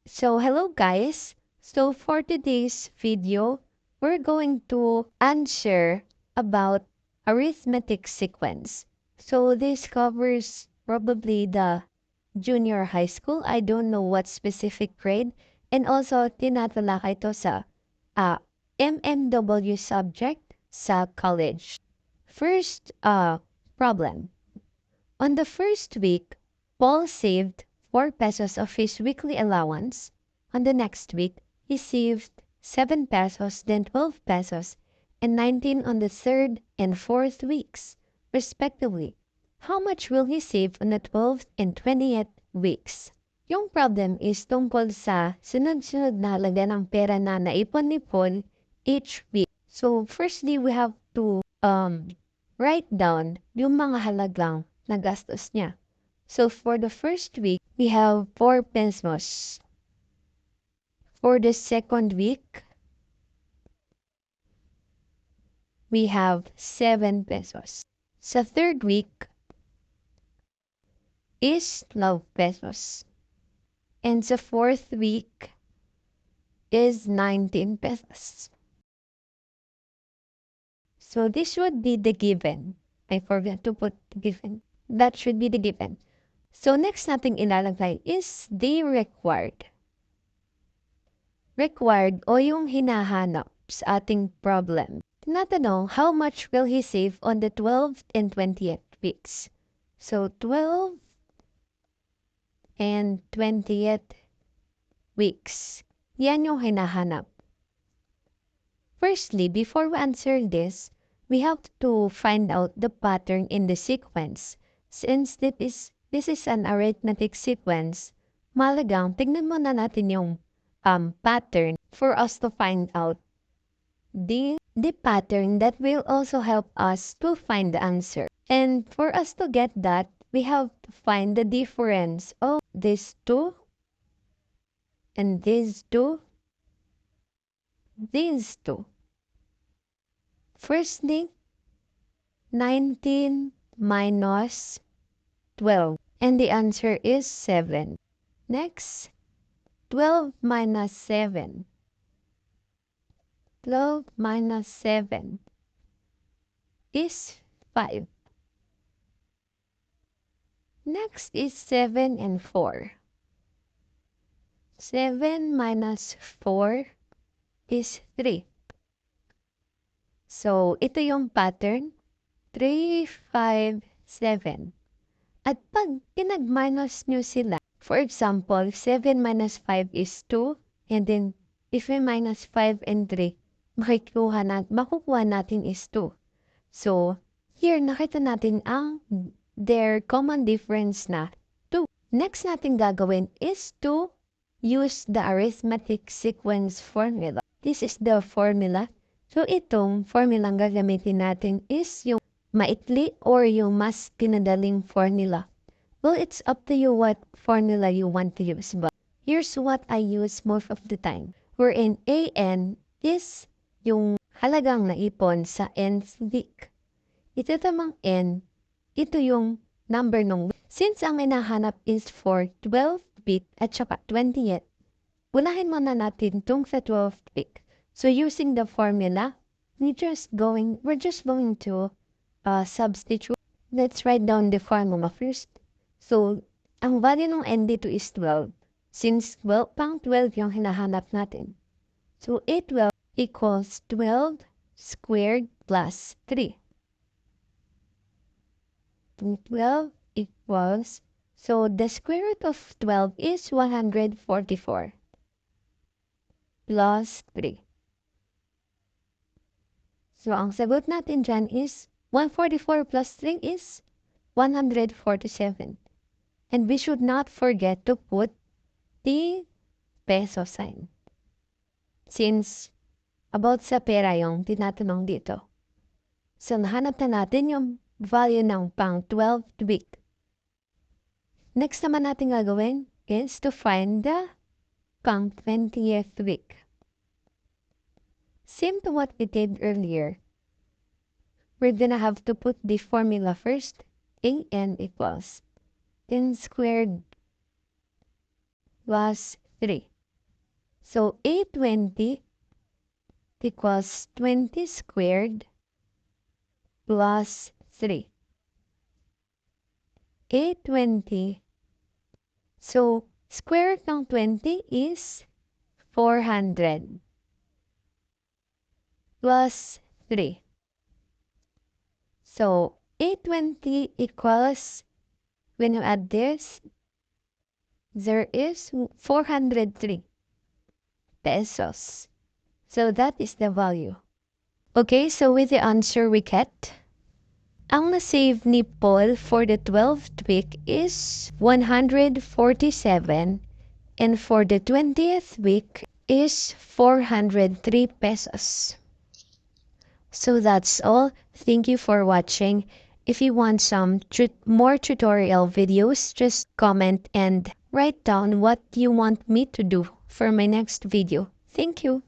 So hello guys. So for today's video, we're going to answer about arithmetic sequence. So this covers probably the junior high school. I don't know what specific grade. And also tinatalakay ito sa MMW subject sa college. First problem. On the first week, Paul saved 4 pesos of his weekly allowance. On the next week, he saved 7 pesos, then 12 pesos, and 19 on the third and fourth weeks, respectively. How much will he save on the 12th and 20th weeks? Yung problem is tungkol sa sunod-sunod na halaga ng pera na naipon ni Paul each week. So, firstly, we have to write down yung mga halagang nagastos niya. So, for the first week, we have 4 pesos. For the second week, we have 7 pesos. Sa third week is 12 pesos. And sa fourth week is 19 pesos. So this would be the given. I forgot to put the given. That should be the given. So next nating ilalagay is the required. Required o yung hinahanap sa ating problem. Tinatanong, how much will he save on the 12th and 20th weeks? So 12 and 20th weeks. Yan yung hinahanap. Firstly, before we answer this, we have to find out the pattern in the sequence. Since this is an arithmetic sequence, malagang tignan muna natin yung pattern for us to find out the pattern that will also help us to find the answer. And for us to get that, we have to find the difference of these two and these two. These two. Firstly, 19 minus 12. And the answer is 7. Next, 12 minus 7. 12 minus 7 is 5. Next is 7 and 4. 7 minus 4 is 3. So, ito yung pattern. 3, 5, 7. At pag pinag-minus nyo sila, for example, 7 minus 5 is 2. And then, if we minus 5 and 3, makukuha natin is 2. So, here, nakita natin ang their common difference na 2. Next natin gagawin is to use the arithmetic sequence formula. This is the formula. So, itong formula gagamitin natin is yung maikli or yung mas pinadaling formula. Well, it's up to you what formula you want to use. But here's what I use most of the time. Wherein AN is yung halagang naipon sa nth week. Ito tamang N, ito yung number ng week. Since ang hinahanap is for 12th week at saka 20th, unahin muna natin itong sa 12th week. So using the formula, we're just going to substitute. Let's write down the formula first. So, ang value ng n dito is 12. Since pang 12 yung hinahanap natin. So, A12 equals 12 squared plus 3. 12 equals, so the square root of 12 is 144 plus 3. So, ang sagot natin dyan is 144 plus 3 is 147. And we should not forget to put the peso sign. Since about sa pera yung tinatanong dito. So, nahanap na natin yung value ng pang 12th week. Next naman natin gagawin is to find the pang 20th week. Same to what we did earlier. We're gonna have to put the formula first. AN equals 10 squared plus 3. So 820 equals 20 squared plus 3. 820. So, square root ng 20 is 400 plus 3. So, 820 equals, when you add this, there is 403 pesos. So, that is the value. Okay, so with the answer we get, ang na-save ni Paul for the 12th week is 147, and for the 20th week is 403 pesos. So that's all. Thank you for watching. If you want some more tutorial videos, just comment and write down what you want me to do for my next video. Thank you.